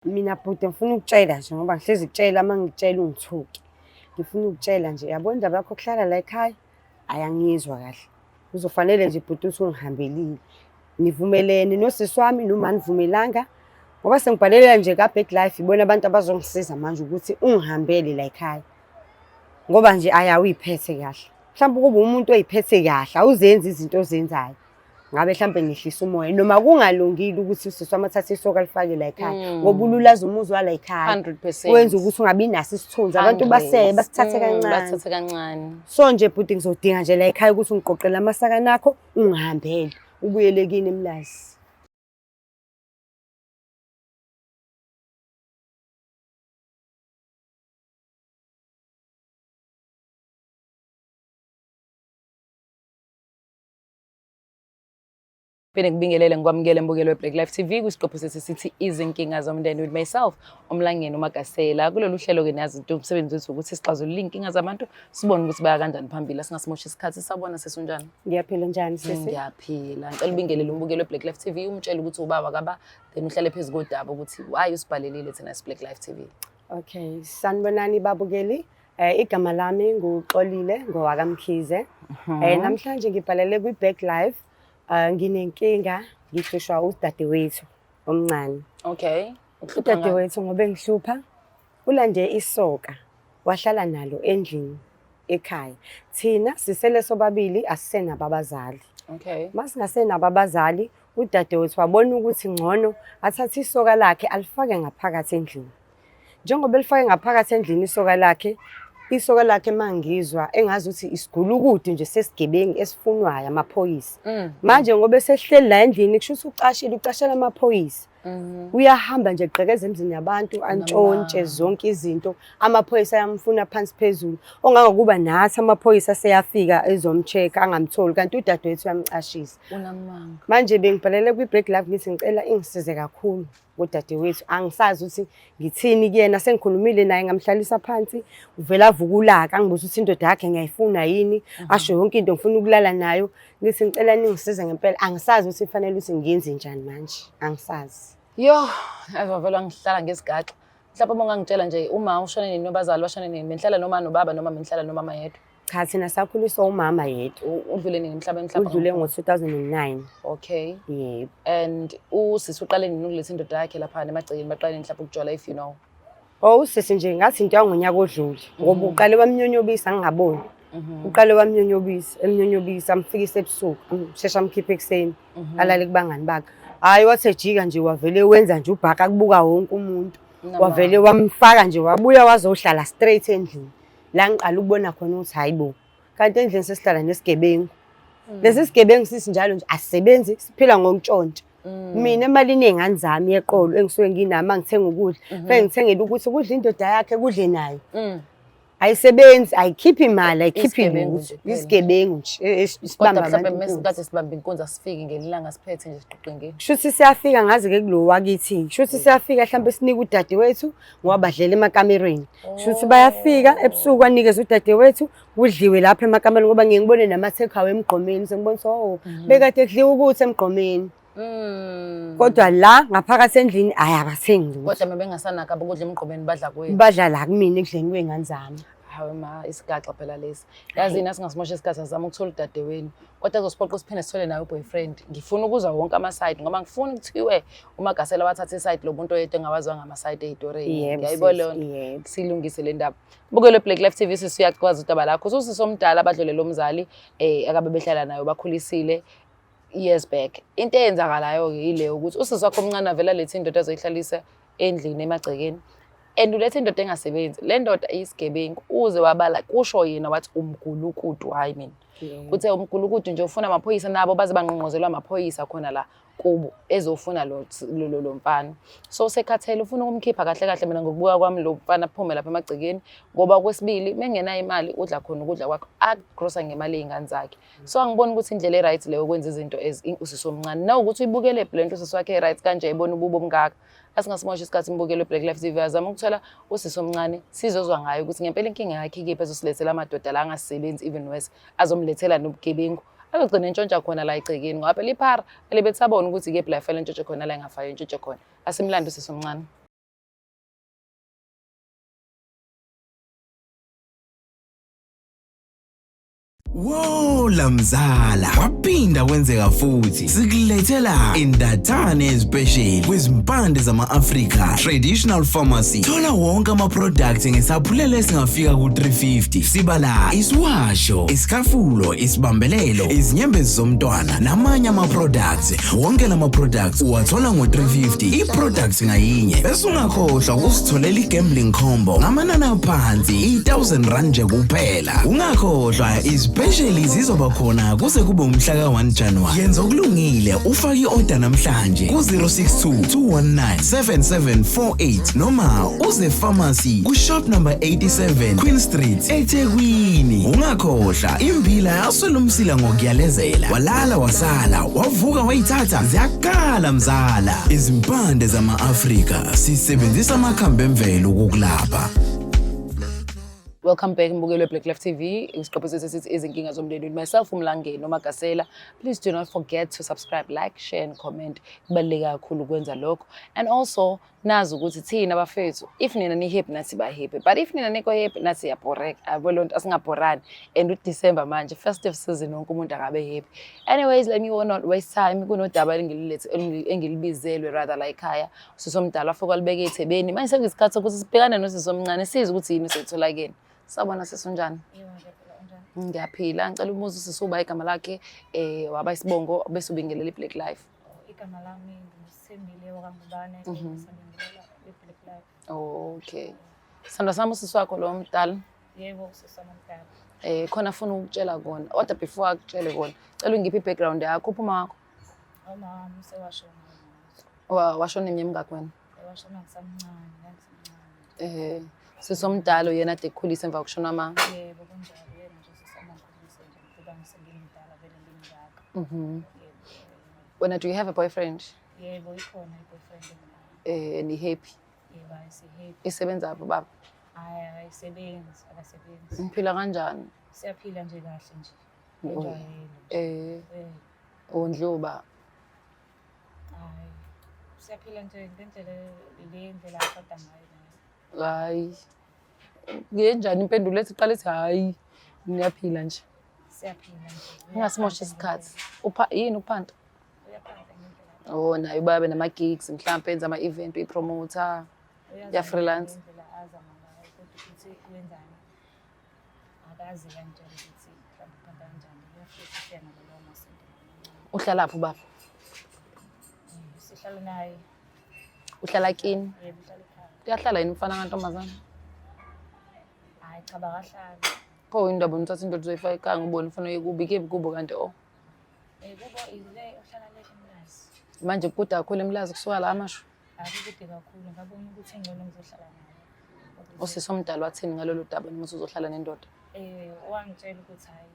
Mina bhuti ngifuna ukutshela nje ngoba ngihlezi kutshela uma ngitshela ungithuki. Ngifuna ukutshela nje, yabo indaba yakho yokuhlala la ekhaya, hhayi angiyizwa kahle. Kuzofanele nje bhuti ukuthi ungihambelile. Nivumelene nosisi wami noma anivumelanga? Ngoba sengibhalela nje ka-BhekLife, ibona abantu abazongisiza manje ukuthi ungihambele la ekhaya. Ngoba nje hhayi awuy'phethe kahle. Mhlawumbe kube umuntu oy'phethe kahle, awuzenzi izinto ozenzayo. Ngabe mhlampe ngehlisa umoya noma kungalungile ukuthi usisi wami athathe isoka alifake la ekhaya. Ngoba ululaza umuzi wala ekhaya. 100%. Wenza ukuthi ungabi naso isithunzi. Abantu basebe basithathe kancane. Basithathe kancane. So nje bhuti ngizodinga nje la ekhaya ukuthi ungiqoqele amasakana akho ungihambele. Ubuyele kini eMlazi. Phinde ngibingelele ngikwamukele mbukelo weBhekLife TV kwisiqopho sithi izinkinga zomndeni with myself Omlangeni uMagasela. Kulolu hlelo-ke nazi into umsebenzi wethu ukuthi sixazulule inkinga zabantu sibone ukuthi baya kanjani phambili singasimoshi isikhathi sabona sesunjani. Ngiyaphila njani sisi? Ngiyaphila. Ngicela ubingelele umbukelo weBhekLife TV umtshele ukuthi ubaba kaba then uhlale phezu kodaba ukuthi why usibhalelile thina siBhekLife TV. Okay, sanibonani babukeli. Igama lami nguXolile ngowakamkhize. Namhlanje ngibhalele kwiBhekLife. Nginenkinga ngihlushwa udadewethu omncane. Okay. Udadewethu ngoba engihlupha ulande isoka wahlala nalo endlini ekhaya. Thina sisele sobabili asisenabo abazali. Okay. Masingasenabo abazali udadewethu wabona ukuthi ngcono athathe isoka lakhe alifake ngaphakathi endlini. Njengoba elifake ngaphakathi endlini isoka lakhe mangizwa engazi ukuthi isigulukude nje sesigebengu esifunwayo amaphoyisa. Manje ngoba esehleli la endlini kusho ukuthi ucashela amaphoyisa. Uyahamba nje egqekeza emzini yabantu antshontshe zonke izinto. Amaphoyisa ayamfuna phansi phezulu. Ongangokuba nathi amaphoyisa seyafika ezomcheck angamtholi kanti udadewethu uyamcashisa. Unamanga. Manje bengibhalele kwiBhekLife ngithi ngicela ingisize kakhulu udadewethu. Angisazi ukuthi ngithini kuyena sengikhulumile naye ngamhlalisa phansi. Uvela avuka ulaka angibuza ukuthi indoda yakhe ngiyayifuna yini. Asho yonke into ngifuna ukulala nayo. Ngithi ngicela ningisize ngempela. Angisazi ukuthi kufanele ukuthi ngiyenze njani manje. Angisazi. Yo, avavela ngihlala ngesigaxa. Mhlawumbe uma ungangitshela nje uma ushone nini nobazali washone nini benhlala noma nobaba noma benhlala nomama yedwa. Cha thina sakhuliswa umama yedwa. Udlule nini emhlabeni mhlawumbe? Udlule ngo-2009. Okay. Yebo. And usisi uqale nini ukuletha indoda yakhe lapha emagcekeni baqale mhlawumbe ukujwayela if you know. Oh usisi nje ngathi into yangonyaka odlule ngoba uqale wamnyonyobisa ngingaboni. Uqale wamnyonyobisa, emnyonyobisa amfikisa ebusuku, shesha amkhiphe ekseni, alale kubangani bakhe. Hayi wathejika nje wavele wenza nje ubhaka kubuka wonke umuntu. Wavele wamfaka nje wabuya wazohlala straight endlini. La ngiqala ukubona khona ukuthi hayibo. Kanti endlini sesihlala nesigebengu. Lesi sigebengu sisi njalo nje asisebenzi siphila ngokutshontsha. Mina emalini ey'ngane zami yeqolo engisuke nginama ngithenga ukudla. Feke ngithengele ukuthi kudla indoda yakhe kudle nayo. Ayisebenzi ayikhiphi imali ayikhiphi lutho. Isigebengu nje Kodwa mhlawumbe mesikade sibambe inkonzo asifiki ngelilanga siphethe nje siqoqe ngeke. Shuthi siyafika ngaze-ke kulo wakithi. Shuthi siyafika mhlawumbe sinike udadewethu ngoba badlela emakamereni. Shuthi bayafika ebusuku anikeze udadewethu kudliwe lapha emakamereni ngoba ngeke ngibone nama-takeaway emgqomeni sengibona ukuthi bekade kudliwa ukuthi emgqomeni. Kodwa la ngaphakathi endlini abathengi. Kodwa mabengasanaka abokudla emgqomeni badla kwethu. Badla la kumina ekudleni kwey'ngane zami. Hawe ma isigaxa phela lesi. Yazi nathi singasimosha isikhathi azama ukuthola udadewenu. Kodwa azosiphoqa siphinde sithole nawe boyfriend. Ngifuna ukuzwa wonke ama-side ngoba ngifuna ukuthiwe uMagasela wathatha iside lo muntu oyedwa engawaziwa ngama-side ey'toreni. Ngiyayibona leyo silungise le ndaba. Bukele weBhekLife TV siyakwazi udaba lakho. Usisi omdala abadlulela umzali akabe behlala nayo bakhulisile years back. Into eyenzakalayo-ke yileyo ukuthi usisi wakho omncane avela lethe indoda azoyihlalisa endlini emagcekeni. And ulethe indoda engasebenzi. Le ndoda iyisigebengu uze wabala kusho yena wathi umgulukudu hayi mina. Kuthe umgulukudu nje ufuna amaphoyisa nabo baze banqonqozelwa amaphoyisa khona la kubo ezofuna lo mfana. So sekhathele ufuna ukumkhipha kahle kahle mina ngokubuka kwami lo mfana aphume lapha emagcekeni ngoba kwesibili mengenayo imali udla khona ukudla kwakho agrosa ngemali ey'ngane zakhe. So angiboni ukuthi indlela e-right leyo ukwenza izinto usisi omncane. Nawukuthi uyibukele lento usisi wakhe e-right kanje ayibona ububo obungaka. Asingasimosha isikhathi imbukelo weBhekLife TV azama ukuthola usisi omncane sizozwa ngayo ukuthi ngempela inkinga yakhe ikephi ezosilethela amadoda la angasebenzi even worse azomlethela nobugebengu azogcina entshontsha khona la egcekeni ngoba phela iphara elibethsabona ukuthi ikephi la fanele entshontshe khona la engafayo entshontshe khona asimlando usisi omncane. Wo lamzala waphinda kwenzeka futhi sikulethela indathane special kwizimpande zama-Afrika Traditional Pharmacy. Thola wonke ama-products ngesaphulelo esingafika ku-350. Sibala isiwasho, isikhafulo, isibambelelo, izinyembezi zomntwana namanye ama-products. Wonke lama-products uwathola ngo-350 i-products ngayinye. Bese ungakhohlwa ukusitholela i-gambling combo ngamanani aphansi i-R1,000 nje kuphela. Ungakhohlwa Especially zizoba khona kuze kube umhla ka-1 January. Yenza okulungile ufake i-order namhlanje ku-062 219 7748 noma uze pharmacy ku-shop number 87 Queen Street eThekwini. Ungakhohlwa imbila yaswela umsila ngokuyalezela. Walala wasala wavuka wayithatha ziyakala mzala. Izimpande zama-Afrika sisebenzisa amakhambi emvelo ukukulapha. Welcome back mbukelo Black Life TV. Isiqephu sesithi izinkinga zomndeni with myself uMlangeni noMagasela. Please do not forget to subscribe, like, share and comment. Kubaluleke kakhulu ukwenza lokho. And also nazi ukuthi thina bafethu if nina ni happy nathi ba happy. But if nina niko happy nathi yaboreka. Abelonto asingabhorani. And uDecember manje festive season wonke umuntu akabe happy. Anyways, let me not waste time. Kunodaba engilibizelwe rather la ekhaya. Sisomdala afoko alibeke eThebeni. Manje sekuyisikhathi sokuthi sibhekane nosisomncane size ukuthi yini sethola kene. Sawubona sesunjani? Ngiyaphila. Ngicela umuzi sisuba igama lakhe waba isibongo bese ubingelela iBlack Life. Igama lami ngisithembile wakangubane ngisabingelela iBlack Life. Okay. Sandwa sami usisi wakho lo mdala. Yebo usisi mdala. Khona ufuna ukutshela kona. Order before akutshele kona. Cela ungiphi i-background yakho uphuma wakho. Umama usewashona. Washona emnyaka wena. Washona ngisamncane. Sisomdala yena ade kukhulisa emva kokushona mama. Yebo kunjalo yena nje sisamkhulisa nje kuba ngisengimdala vele ngimngaka. Wena do you have a boyfriend? Yebo ikhona i-boyfriend. Ni happy? Yebo happy. Isebenza apho baba? Ayisebenzi, akasebenzi. Niphila kanjani? Siyaphila nje kahle nje. Ondluba. Siyaphila nje ngendlela akhada ngayo. Hayi. Ngenjani impendulo ethi iqala ethi hayi niyaphila nje. Siyaphila nje. Ngingasimosha isikhathi. Yini uphanda? Uyaphanda ngendlela. Oh nayo babe nama gigs mhlawumbe enza ama event uyipromoter. Ya freelance. Azama ngayo kodwa ukuthi wenzani. Akazi kanjani ukuthi mhlawumbe kanjani. Uyafisa siyana lo masindi. Uhlala lapho baba? Sihlala naye. Uhlala kini? Yebo uhlala ekhaya. Uyahlala yini umfana kantombazana? Hayi cha bakahlala. Pho indaba unithatha into uzoyifaka ekhaya ngibona ufuna uyekubike kubo kanti Kubo ile uhlala le emlazi. manje kude kakhulu emlazi kusuka la amasho. Akukude kakhulu ngabona ukuthi engcono ngizohlala naye. Usisomdala wathini ngalolu daba noma uzohlala nendoda? Wangitshela ukuthi hayi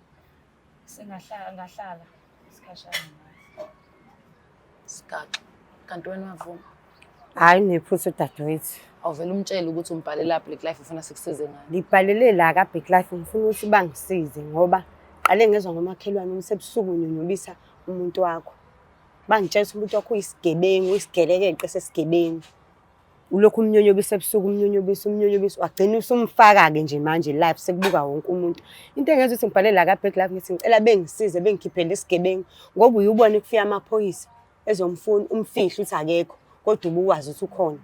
ngahlala isikhashana naye. Sigaxa. Kanti wena wavuma? Hayi nephutha dadewethu. Awuvela umtshela ukuthi umbhalela Black Life ufuna sikusize ngani? Ngibhalele la ka-Black Life ngifuna ukuthi bangisize ngoba qale ngezwa ngomakhelwane umsebusuku unyonyobisa umuntu wakho. Bangitshela ukuthi umuntu wakho uyisigebengu, isigelekeqe sesigebengu. Ulokhu umnyonyobisa ebusuku umnyonyobisa wagcina usumfaka-ke nje manje live sekubuka wonke umuntu. Into engenza ukuthi ngibhalele la ka-Black Life ngithi ngicela bengisize bengikhiphele isigebengu ngoba uyubona kufika amaphoyisa ezomfuna umfihlo uthi akekho kodwa ubukwazi ukuthi ukhona.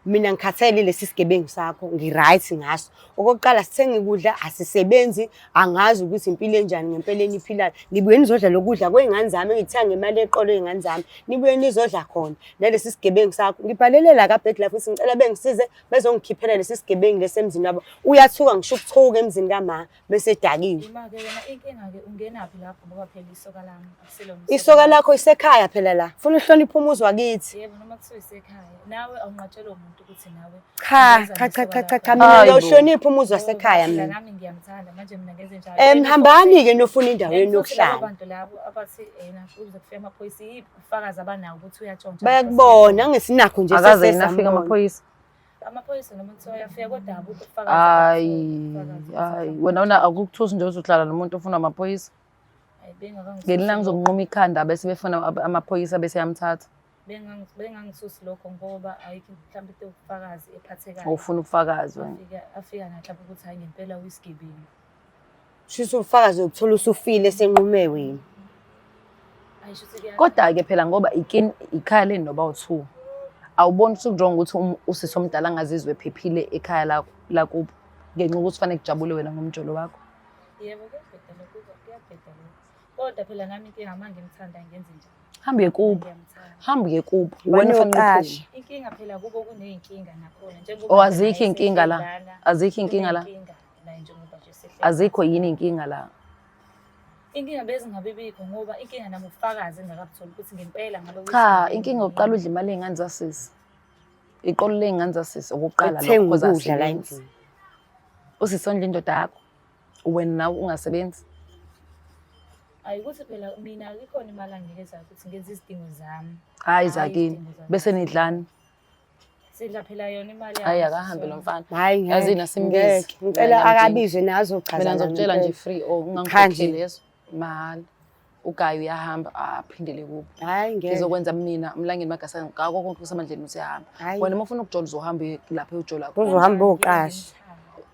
Mina ngikhathele lesi sigebengu sakho ngiright ngaso. Okokuqala sithenga ikudla asisebenzi angazi ukuthi impilo enjani ngempela eniphilayo. Nibuye nizodla lokudla kwezingane zami engithenga ngemali eqolo ezingane zami. Nibuye nizodla khona nalesi sigebengu sakho. Ngibhalele la ka-Black Life ukuthi ngicela bengisize bezongikhiphela lesi sigebengu lesemzini wabo. Uyathuka ngisho ukuthuka emzini kama bese dakiwe. Ima ke wena inkinga ke ungenaphi lapho ngoba phela isoka lami akusilona. Isoka lakho isekhaya phela la. Ufuna uhlonipha umuzi wakithi. Yebo noma kuthiwa isekhaya. Nawe awunqatshelwa umuntu ukuthi nawe Cha mina ngiyohlonipha umuzi wasekhaya mina. Nami ngiyamthanda manje mina ngenze njalo. Hambani ke nofuna indawo yenu yokuhlala. Abantu labo abathi kuze kufike amaphoyisa ufakazi abanawo ukuthi uyatshontsha. Bayakubona ngesinakho nje Akaze nafika amaphoyisa. Amaphoyisa noma kuthiwa uyafika kodwa abukho ufakazi. Hayi wena akukuthusi nje ukuthi uhlala nomuntu ofuna amaphoyisa. Ngelinye ngizokunquma ikhanda bese befuna amaphoyisa bese yamthatha. Bengangithusi lokho ngoba ayikho mhlawumbe into ubufakazi ephathekayo. Awufuna ubufakazi wena. Afika nahlapha ukuthi hayi ngempela uyisigebengu. Shuthi ufakazi ukuthola usufile senqume wena. Ayisho ukuthi Kodwa-ke phela ngoba ikhaya leni noba u2 awuboni ukuthi kujonga ukuthi usisi omdala angazizwe ephephile ekhaya lakubo ngenxa ukuthi kufanele kujabule wena ngomjolo wakho. yebo kuyabheda lokho kuyabheda lokho. Kodwa phela nami inkinga manje ngimthanda ngenze njani? Hambe kubo. Ngiyamthanda. Hambe kubo. Wena Wena ufanele uqashe. uphume. Inkinga phela kubo kuney'nkinga nakhona njengoba Oh, azikho inkinga la. Azikho inkinga la. la njengoba nje sehlala. Azikho yini inkinga la? Inkinga bezingabe bikho ngoba inkinga nami ubufakazi engakabutholi ukuthi ngempela ngaloku. Cha, inkinga uqala udla imali ey'ngane zasisi. Iqolo ley'ngane zasisi okokuqala Ukuthenga lokho ukudla la endlini. Usisondla indoda yakho. Wena nawe ungasebenzi. Ayikuthi phela mina ikhona imali anginikezwayo ukuthi ngenze izidingo zami. Hayi zakini. Bese nidlani. Sidla phela yona imali Hayi akahambe lo mfana. Hayi Yazini asimbizi. Ngicela akabizwe nazo Mina chaza. ngizokutshela nje free ungangikhokheli lezo. Mahhala. Ugayi uyahamba aphindele kubo. Hayi ngeke. Ngizokwenza mina Mlangeni Magasane ngakho konke kusemandleni usiyahamba. Hayi. Wena uma ufuna ukujola uzohamba lapha ujola khona. Uzohamba uqashe.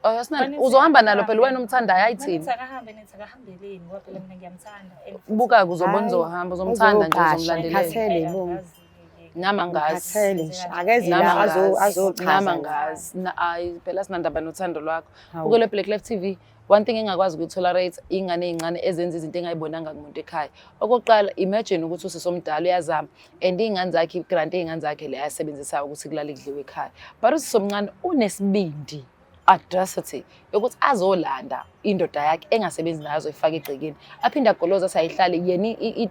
Yasinani uzohamba nalo phela wena umthandayo ayithini. Nithi akahambeleni ngoba phela mina ngiyamthanda. Buka uzobona uzohamba uzomthanda nje uzomlandelela. Khathele bo. Nama ngazi. Khathele nje. Akeze la azochaza. Nama ngazi. Ayi phela sinandaba nothando lwakho. Hawu. Ukule Black Life TV one thing engakwazi ukuyitolerate ingane ezincane ezenza izinto engayibonanga kumuntu ekhaya. Okokuqala imagine ukuthi usisomdala uyazama and ingane zakhe grant ingane zakhe le ayasebenzisayo ukuthi kulala idliwe ekhaya. But usisomncane unesibindi audacity ukuthi azolanda indoda yakhe engasebenzi nazo ifake egcekeni aphinde agoloza sayihlale yena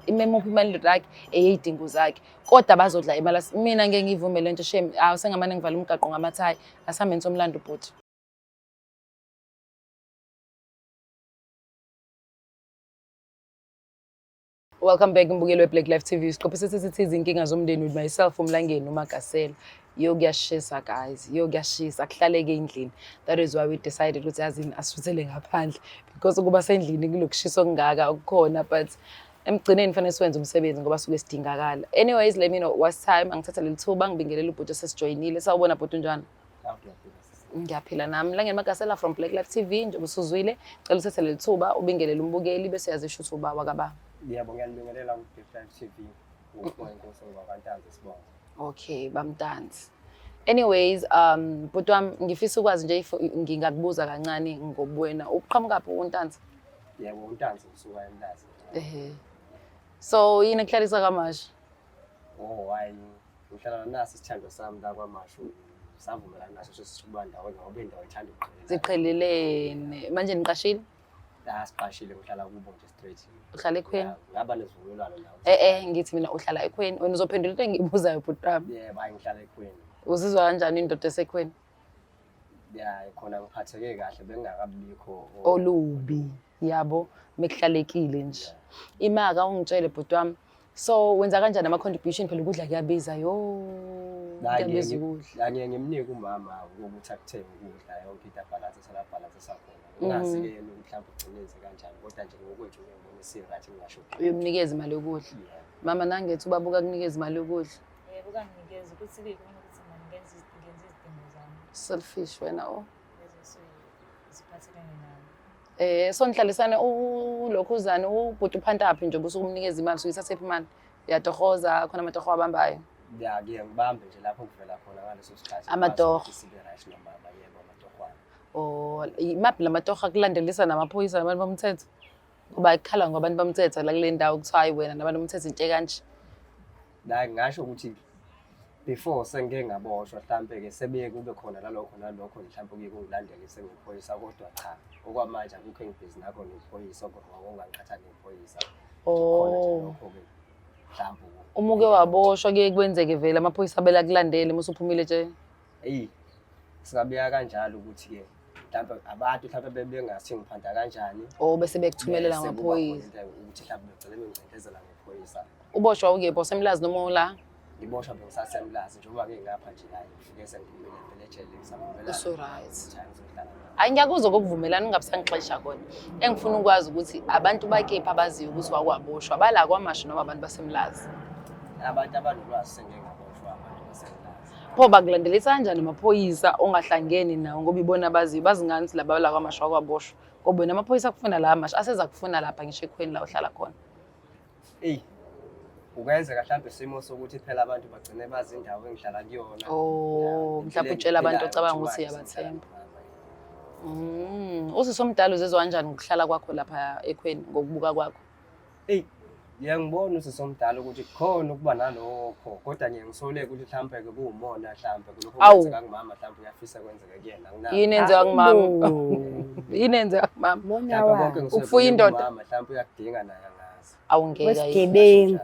imemuphi imali indoda yakhe eyidingo zakhe kodwa bazodla imali mina ngeke ngivumele nje shame awusengamane ngivala umgaqo ngamathayi asameni somlando bhuti. Welcome back mbukeli we-Black Life TV. Siqophe sithi izinkinga zomndeni with myself uMlangeni uMagasela. Yo kuyashisa guys. Yo kuyashisa kuhlaleke endlini. That is why we decided ukuthi yazini asifutele ngaphandle because ukuba sendlini kulokushisa okungaka ukukhona but emgcineni fanele siwenze umsebenzi ngoba suke sidingakala. Anyways, let me know what's time angithatha lelithuba ngibingelela ubhuti sesijoyinile. Sawubona bhuti njani? Ngiyaphila nami Mlangeni Magasela from Black Life TV njengoba usuzwile. Cela uthathe lelithuba ubingelele umbukeli bese yazisho ukuthi uba wakaba. Yebo ngiyalibingelela ku-Black TV ngokufonkosi ngokwantanzi sibonga. Okay, bamtanzi. Anyways, bhuti wami ngifisa ukwazi nje ngingakubuza kancane ngobuwena. Uqhamuka phi uNtanzi? Yebo uNtanzi usuka eMlazi. So yini ekuhlalisa kaMasha? Oh hayi ngihlala nasi isithando sami la kwaMasha. Savumelana naso sesikuba ndawonye ngoba indawo ethanda ukuqhelelana. Ziqhelelene. Manje niqashile? La siqashile ngihlala kubo nje straight. Uhlala eKhweni? Ngaba nezivumelwano nawo. Ngithi mina uhlala eKhweni. Wena uzophendula into engiyibuzayo bhuti wami. Yebo hayi ngihlala eKhweni. Uzizwa kanjani indoda eseKhweni? Ya khona ngiphatheke kahle bengingakabikho Olubi. Yabo mekuhlalekile nje. Imaka ungitshele bhuti wami. So wenza kanjani ama contribution phela ukudla kuyabiza yo. Kuyabiza ukudla. La ngiyemnika umama ukuthi akuthenge ukudla yonke into balance balance sakhona. Ngazi ke mhlawumbe ugcineze kanjani kodwa nje ngokwethu ngiyabona isirathi ngingasho. Uyomnikeza imali yokudla. Mama nangethu babuka kunikeza imali yokudla. Yebo kanginikeza ukuthi kuyikho ukuthi mina ngenze izidingo zami. Selfish wena o. Bese siphathelane nami. Sonhlalisane ulokhuzana ubhuti uphantaphi nje ubusukumnikeza imali suyithatha ephi imali? Uyatohoza khona amatoho abambayo. Ya ngiyangibambe nje lapho kuvela khona ngaleso sikhathi. Amatoho. Sibe right nomama yebo amatohwana. Oh, imaphi lamatoho akulandelisa namaphoyisa nabantu bomthetho? Kuba ikhala ngabantu bomthetho la kule ndawo kuthiwa ayi wena nabantu bomthetho inte kanje. La ngisho ukuthi before sengeke ngaboshwa mhlambe ke sebeye kube khona nalokho mhlambe kuye kungilandele sengiphoyisa kodwa cha okwamanje akukho engibhizi nakho nephoyisa kodwa ngokungangiqhatha nephoyisa. Oh. Lokho ke mhlambe Umuke waboshwa ke kwenzeke vele amaphoyisa abela kulandele musuphumile nje. Hey singabiya kanjalo ukuthi ke mhlambe abantu mhlambe bengathi ngiphanda kanjani. Oh bese bekuthumelela amaphoyisa. Ukuthi mhlambe begcine bengicindezela ngephoyisa. Uboshwa ukephi semlazi noma la? Ngiboshwa bengisasemlazi njengoba ke ngapha nje la ngifike sengiphumile phela ejele ngisavumelana. So right. Hayi ngiyakuzwa kokuvumelana ngabusangixesha khona. Engifuna ukwazi ukuthi abantu bakephi abaziyo ukuthi wakwaboshwa bala kwaMasha noma abantu basemlazi. Abantu abanolwazi sengeke ngaboshwa abantu basemlazi. Pho bakulandelisa kanjani amaphoyisa ongahlangeni nawo ngoba ibona bazi ngani laba la kwaMashwa kwaBoshwa. Ngoba wena amaphoyisa kufuna la amasha aseza kufuna lapha ngisho ekhweni la ohlala khona. Ukwenza mhlawumbe isimo sokuthi phela abantu bagcine bazi indawo engihlala kuyona. Mhlawumbe utshela abantu ocabanga ukuthi uyabathemba. Usisomdala uzizwa kanjani ukuhlala kwakho lapha ekhweni ngokubuka kwakho? Ngiyangibona usisomdala ukuthi khona ukuba nalokho kodwa ngiyangisoleka ukuthi mhlawumbe ke kuwumona mhlawumbe kulokho kwenzeka ngumama mhlawumbe uyafisa kwenzeka kuyena anginayo. Yini enzeka kumama? Yini enzeka kumama? Ufuya indoda mhlawumbe uyakudinga naye angazi. Awungeka wesigebengu.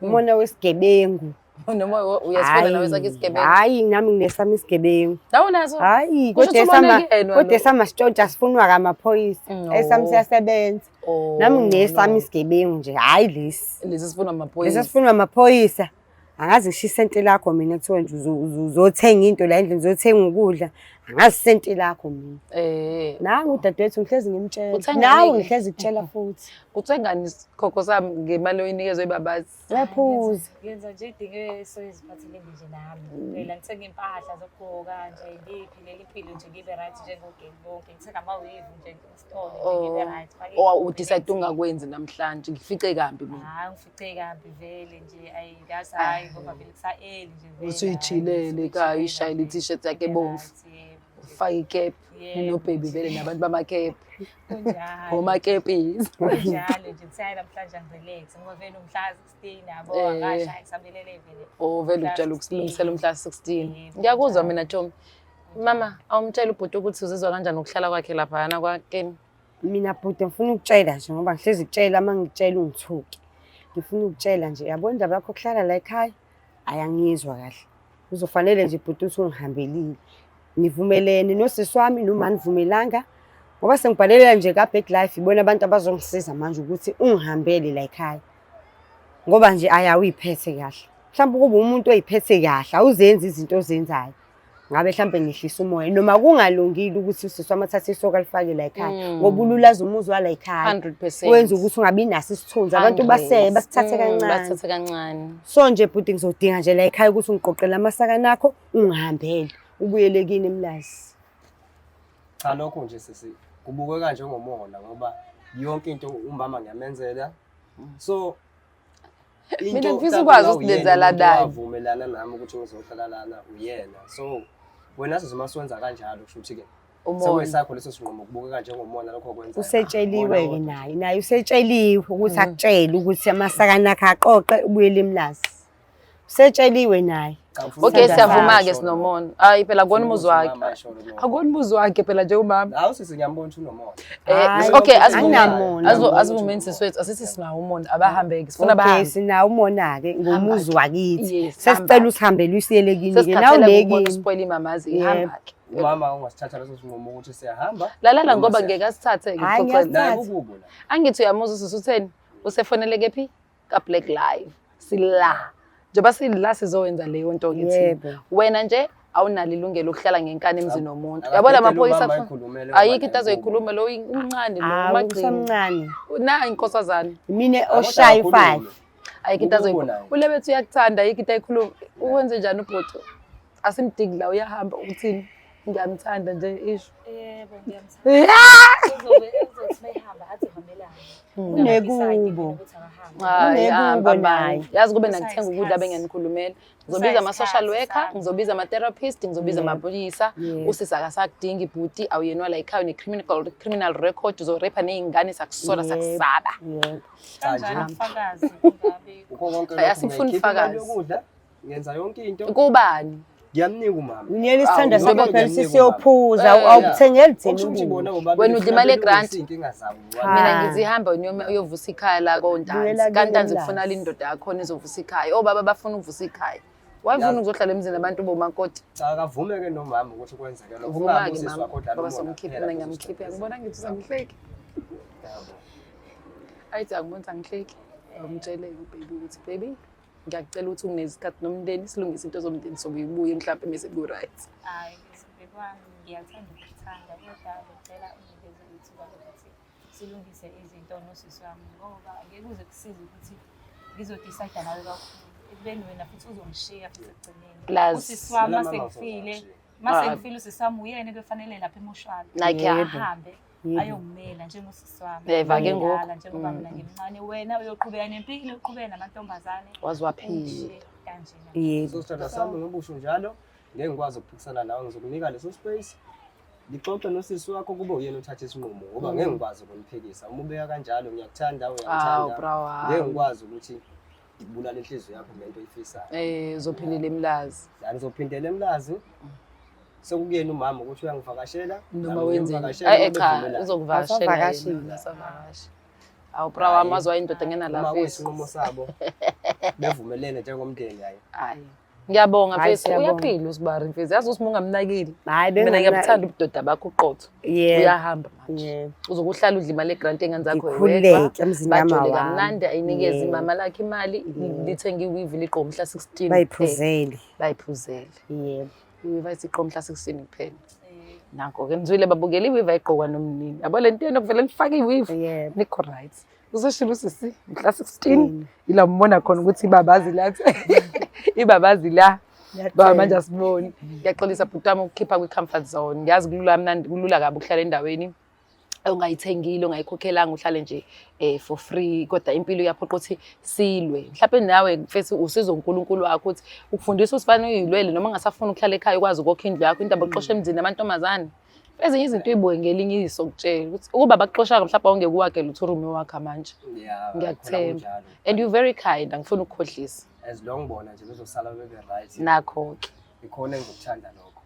Umona wesigebengu. Noma uyasifuna nawe sakhe isigebengu. Hayi nami nginesami isigebengu. Nawo nazo? Hayi kodwa esamastontsha asifunwa kamaphoyisa. Esami siyasebenza. Nami nginesami isigebengu nje hayi lesi sifunwa amaphoyisa. Lesi sifunwa amaphoyisa. Angazi ngisho isenti lakho mina kuthiwa nje uzothenga into la endlini uzothenga ukudla. Angazi isenti lakho mina. Nangu udadewethu ngihlezi ngimtshela. Nawe ngihlezi kutshela futhi. Uthengani isikhokho sami ngemali oyinikezwe ibabazi? Yaphuza. Ngenza nje idinge soyiziphathele nje nami. Phela ngithenga impahla zokugqoka nje ngiphilele impilo nje ngibe right njengogeni bonke. Ngithenga ama-wave nje e-store ngibe right. Udecide ungakwenzi namhlanje ngifice kambi mina. Hayi ngifice kambi vele nje ayikazi hayi ngoba vele kusa-early nje vele. Usuyijhilele ekhaya ishayile i-t-shirt yakhe ebomvu. Ufake ikep nobaby vele nabantu bama-cap. Omakepisi. Kunjalo nje kusaya namhlanje angirelax ngoba vele umhla 16 yabo angashaya ngisabelele vele. Vele utshela ukulungisela umhla 16. Ngiyakuzwa mina Jomi. Mama awumtshela ubhuti ukuthi uzizwa kanjani ukuhlala kwakhe laphana kwakeni? Mina bhuti ngifuna ukutshela nje ngoba ngihlezi kutshela mangitshela ungithuki. Ngifuna ukutshela nje yabo indaba yakho ukuhlala la ekhaya ayangizwa kahle. Uzofanele nje bhuti uthi ungihambelile. Nivumelene nosisi wami noma nivumelanga ngoba sengibhalela nje kaBack Life ibona abantu abazongisiza manje ukuthi ungihambele la ekhaya. Ngoba nje ayawuyiphethe kahle. Mhlawumbe kuba umuntu oyiphethe kahle awuzenzi izinto ozenzayo. Ngabe mhlawumbe ngihlisa umoya noma kungalungile ukuthi usisi wami athathe isoka lifake la ekhaya ngoba ululaza umuzi wala ekhaya. 100%. Wenza ukuthi ungabi naso isithunzi abantu basebe basithathe kancane. Basithathe kancane. So nje bhuti ngizodinga nje la ekhaya ukuthi ungiqoqele amasaka akho ungihambele. Ubuyele kini eMlazi. Cha lokho nje sisi kubukeka njengomona ngoba yonke into umama ngiyamenzela. So mina ngifisa ukwazi ukuthi lenzala dani. Wavumelana nami ukuthi ngizohlala lana uyena. So wena sizomasenza kanjalo kusho ukuthi ke sewesakho leso sinqumo kubukeka njengomona lokho kwenza. Usetsheliwe ke naye usetsheliwe ukuthi akutshele ukuthi amasaka akhe aqoqe ubuyele eMlazi. Usetsheliwe naye. Okay siyavuma ke sinomona. Hayi phela akona umuzi wakhe. Akona umuzi wakhe phela nje umama. Hawu sisi ngiyambona ukuthi unomona. Okay asivumeni siswethu asithi sinawo umona abahambeke sifuna bahambe. Sinawo umona ke ngomuzi wakithi. Sesicela usihambele usiyele kini ke nawu lekini. Spoil imamazi ihamba ke. Umama ungasithatha leso sinqumo ukuthi siyahamba. Lalala ngoba ngeke asithathe ke ngixoxele. Angithi uyamuza usutheni usefoneleke phi ka Black Live sila. Njoba sila sizowenza leyo nto ngithi wena nje awunalo ilungelo lokuhlala ngenkani emzini nomuntu yabona amaphoyisa ayikho into azoyikhuluma lo incane lo maqhinga na inkosazana mina oshayi 5 ayikho into azoyikhuluma ule bethu uyakuthanda ayikho into ayikhuluma uwenze njani ubhuti asimdingi la uyahamba uthini ngiyamthanda nje isho yebo ngiyamthanda uzothi mayihamba athi hamelana unekubo unekubo naye yazi kube nakuthenga ukudla bengenikhulumela ngizobiza ama-social worker ngizobiza ama-therapist ngizobiza amapholisa usisa akasakudingi ibhuti awuyenwa la ekhaya ne-criminal record uzorepha ney'ngane sakusola sakusaba kanjani umfakazi asifuni ubufakazi ngenza yonke into kubani ngiyamnika umama unyela isithanda sakho phela sisiyophuza awukuthengeli thina wena udla imali yegrant mina ngizihamba uyovusa ikhaya la kontanzi kantanzi kufuna lindoda yakhona izovusa ikhaya obaba bafuna ukuvusa ikhaya wayefuna ukuzohlala emzini abantu bomakoti cha akavume ke nomama ukuthi kwenzeke lokho ungaba usisi wakho dlala baba somkhipha mina ngiyamkhipha ngibona ngithi sangihleki ayithi angibona ngihleki umtshele ubaby ukuthi baby ngiyacela ukuthi unginesikhathi nomndeni silungise into zomndeni sokuyibuye mhlawumbe mase ku right hayi sibebani ngiyathanda ukuthanda kodwa ngicela unikeze ithuba lokuthi silungise izinto nosisi wami ngoba ngeke kuze kusize ukuthi ngizodecide nawe kakhulu ekubeni wena futhi uzongishiya futhi ekugcineni. Plus, Usisi wami Mina mase mama ngifile, uzongishiya. mase ngifile usisi wami uyena ekufanele lapha emoshwali. Like, Ahambe ayongimela njengosisi wami. Yeva-ke ngoku. Omdala, njengoba mina ngimncane, wena uyoqhubeka nempilo, uqhubeke namantombazane. wazi waphila. Ungishiye kanje. Yebo. So sithanda sami ngoba usho njalo ngeke ngikwazi ukuphikisana nawe ngizokunika leso space. Ngixoxe nosisi wakho kube uyena uthatha isinqumo ngoba ngeke ngikwazi ukuniphikisa. Uma ubeka kanjalo ngiyakuthanda Awu, uyakuthanda. bra wami. Ngeke ngikwazi ukuthi ngibulale inhliziyo yakho ngento oyifisayo. Uzophindela emlazi. La nizophindela emlazi. Sekuyena umama ukuthi uyangivakashela Noma wenzeni. Cha, uzokuvakashela Asavakashile. yena, asavakashi. Awu, bra wami wazi wayindoda ngena la uma face. kuyisinqumo sabo bevumelene njengomndeni yayi. Hayi. Ngiyabonga Hayi, mfethu, siyabonga. uyaphila usibari mfethu. Yazi usimu ungamnakile. Hayi Mina ngiyabuthanda ubudoda bakho uqotho. Yebo. Uyahamba manje. Yebo. Uzokuhlala udla imali egrant engane zakho Ngikhululeke emzini wami bajole wami. kamnandi ayinikeze Yebo. imama lakhe imali lithenga iwivi liqo mhla 16 Bayiphuzele. bayiphuzele Yebo. iwivi ayiqo mhla 16 kuphela nanko ke nizwile babukela iwivi ayiqokwa nomnini yabo lento yena kuvele nifake iwivi Yebo. nikho right uzoshila usisi mhla 16 ila mbona khona ukuthi ibabazi la ibabazi la ba manje asiboni ngiyaxolisa bhutami ukukhipha kwi-comfort zone ngiyazi kulula kabi ukuhlala endaweni ongayithengile ongayikhokhelanga uhlale nje for free kodwa impilo iyaphoqa ukuthi silwe mhlawumbe nawe mfethu usizo uNkulunkulu wakho ukuthi ukufundisa usifana uyilwele noma ungasafuna ukuhlala ekhaya ukwazi ukokha indlu yakho indaba oxosha emzini namantombazane ezinye izinto ibuye ngelinye iso kutshela ukuthi ukuba bakuxoshaka mhlawumbe ongeke uwakhe uthurumi wakhe manje Yeah. ngiyakuthemba and you very kind angifuni ukukhohlisa As long bona nje bezosala bebe right. nakho ke Ikhona engizokuthanda lokho.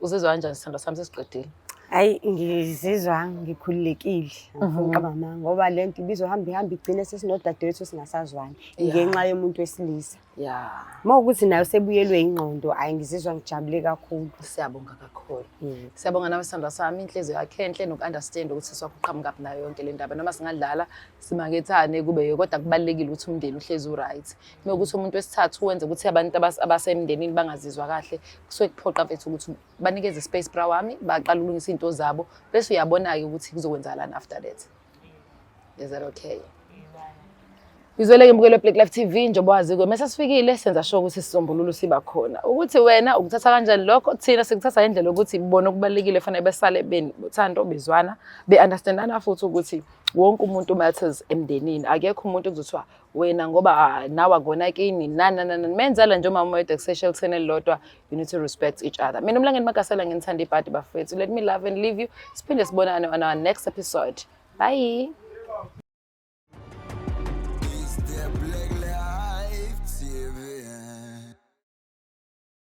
uzizwa kanjani sithando sami sesiqedile Hayi ngizizwa ngikhululekile ngomama ngoba lento ibizohamba igcine sesinodadewethu singasazwani ngenxa yomuntu wesilisa. yeah Mawukuthi nayo sebuyelwe ingqondo hayi ngizizwa ngijabule kakhulu. siyabonga kakhulu siyabonga nawe sithando sami inhliziyo yakhe enhle nokunderstand ukuthi siswakho uqhamuka kuphi nayo yonke le ndaba noma singadlala simakethane kube kodwa kubalekile ukuthi umndeni uhlezi uright mekuthi umuntu wesithathu wenze ukuthi abantu abasemndenini bangazizwa kahle kusuke kuphoqa mfethu ukuthi banikeze space bra wami baqala ukulungisa into zabo bese uyabona ke ukuthi kuzokwenzakalani after that. Is that okay? Izoleke mbukelo Black Life TV njengoba wazi ke mase sifikile senza sure ukuthi sisombululo siba khona ukuthi wena ukuthatha kanjani lokho thina sikuthatha indlela ukuthi ibona okubalekile fanele besale bethando bezwana beunderstandana futhi ukuthi wonke umuntu matters emndenini akekho umuntu okuzothiwa wena ngoba nawe akona kini menzala nje umama wethu sexual channel lodwa you need to respect each other mina umlangeni Magasela ngithanda ibhadi bafethu let me love and leave you siphinde sibonane on our next episode bye.